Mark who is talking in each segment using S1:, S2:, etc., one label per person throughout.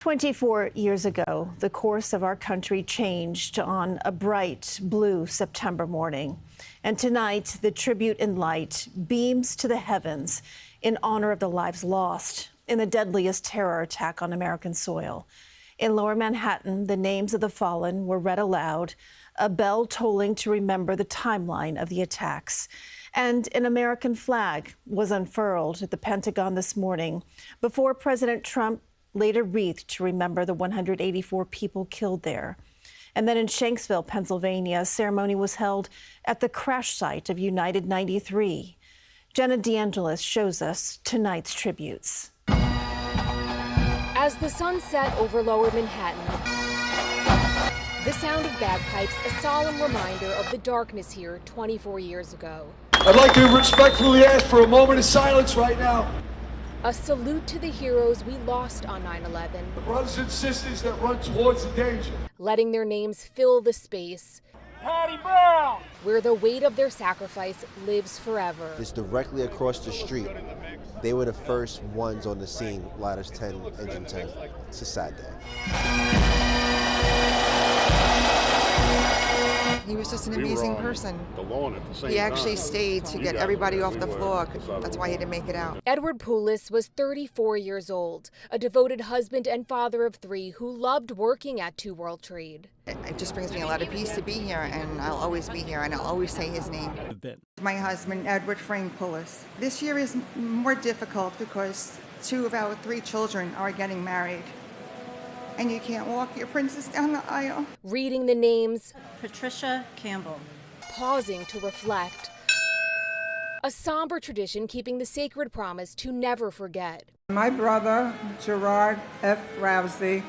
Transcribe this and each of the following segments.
S1: 24 years ago, the course of our country changed on a bright blue September morning. And tonight, the tribute in light beams to the heavens in honor of the lives lost in the deadliest terror attack on American soil. In Lower Manhattan, the names of the fallen were read aloud, a bell tolling to remember the timeline of the attacks. And an American flag was unfurled at the Pentagon this morning before President Trump laid a wreath to remember the 184 people killed there. And then in Shanksville, Pennsylvania, a ceremony was held at the crash site of United 93. Jenna DeAngelis shows us tonight's tributes.
S2: As the sun set over Lower Manhattan, the sound of bagpipes, a solemn reminder of the darkness here 24 years ago.
S3: I'd like to respectfully ask for a moment of silence right now.
S2: A salute to the heroes we lost on 9/11.
S3: The brothers and sisters that run towards the danger.
S2: Letting their names fill the space
S4: Patty Brown,
S2: where the weight of their sacrifice lives forever.
S5: It's directly across the street. They were the first ones on the scene, Ladders 10, Engine 10. It's a sad day.
S6: He was just an amazing person. He actually stayed to get everybody off the floor. That's why he didn't make it out.
S2: Edward Poulos was 34 years old, a devoted husband and father of 3 who loved working at 2 World Trade.
S6: It just brings me a lot of peace to be here, and I'll always be here, and I'll always say his name.
S7: My husband, Edward Frank Poulos. This year is more difficult because 2 of our 3 children are getting married. And you can't walk your princess down the aisle.
S2: Reading the names.
S8: Patricia Campbell.
S2: Pausing to reflect. A somber tradition keeping the sacred promise to never forget.
S9: My brother, Gerard F. Rousey,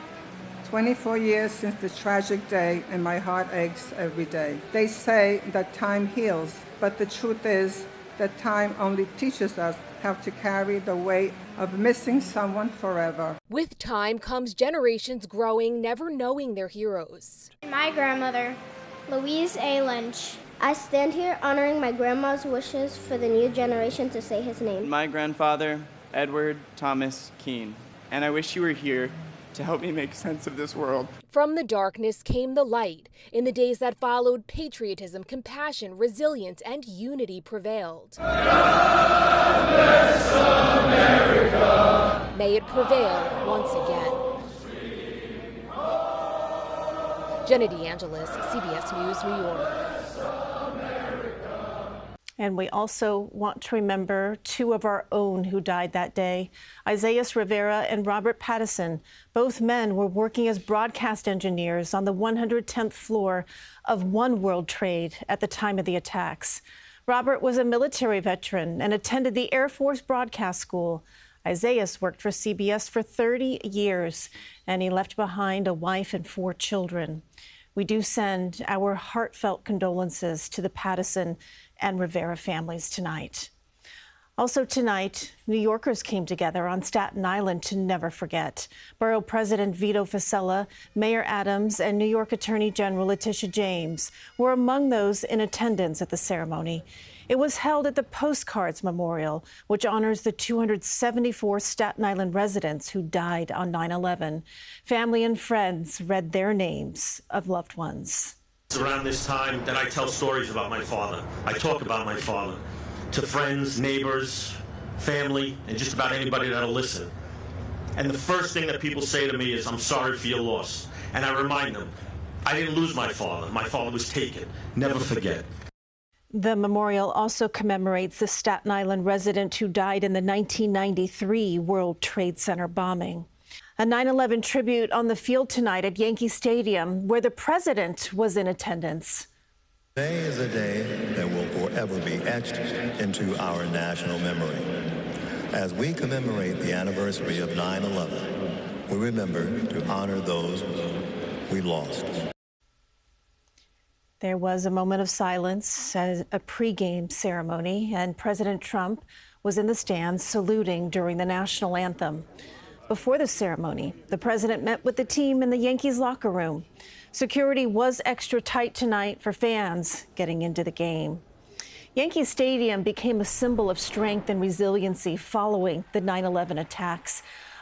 S9: 24 years since the tragic day, and my heart aches every day. They say that time heals, but the truth is that time only teaches us how to carry the weight of missing someone forever.
S2: With time comes generations growing, never knowing their heroes.
S10: My grandmother, Louise A. Lynch. I stand here honoring my grandma's wishes for the new generation to say his name.
S11: My grandfather, Edward Thomas Keene. And I wish you were here to help me make sense of this world.
S2: From the darkness came the light. In the days that followed, patriotism, compassion, resilience, and unity prevailed.
S3: God bless America.
S2: May it prevail once again. Jenna DeAngelis, CBS News, New York.
S1: And we also want to remember 2 of our own who died that day, Isaiah Rivera and Robert Pattison. Both men were working as broadcast engineers on the 110th floor of One World Trade at the time of the attacks. Robert was a military veteran and attended the Air Force Broadcast School. Isaiah worked for CBS for 30 years, and he left behind a wife and 4 children. We do send our heartfelt condolences to the Pattison and Rivera families tonight. Also tonight, New Yorkers came together on Staten Island to never forget. Borough President Vito Fossella, Mayor Adams, and New York Attorney General Letitia James were among those in attendance at the ceremony. It was held at the Postcards Memorial, which honors the 274 Staten Island residents who died on 9/11. Family and friends read their names of loved ones.
S12: It's around this time that I tell stories about my father. I talk about my father to friends, neighbors, family, and just about anybody that'll listen. And the first thing that people say to me is, "I'm sorry for your loss." And I remind them, I didn't lose my father. My father was taken. Never forget.
S1: The memorial also commemorates the Staten Island resident who died in the 1993 World Trade Center bombing. A 9/11 tribute on the field tonight at Yankee Stadium, where the president was in attendance.
S13: Today is a day that will forever be etched into our national memory. As we commemorate the anniversary of 9/11, we remember to honor those we lost.
S1: There was a moment of silence at a pregame ceremony, and President Trump was in the stands saluting during the national anthem. Before the ceremony, the president met with the team in the Yankees locker room. Security was extra tight tonight for fans getting into the game. Yankee Stadium became a symbol of strength and resiliency following the 9/11 attacks.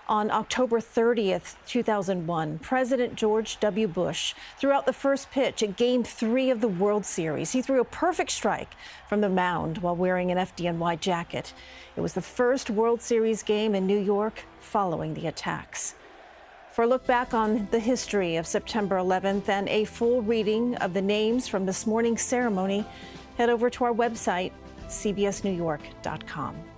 S1: On October 30th, 2001, President George W. Bush threw out the first pitch at Game 3 of the World Series. He threw a perfect strike from the mound while wearing an FDNY jacket. It was the first World Series game in New York following the attacks. For a look back on the history of September 11th and a full reading of the names from this morning's ceremony, head over to our website, cbsnewyork.com.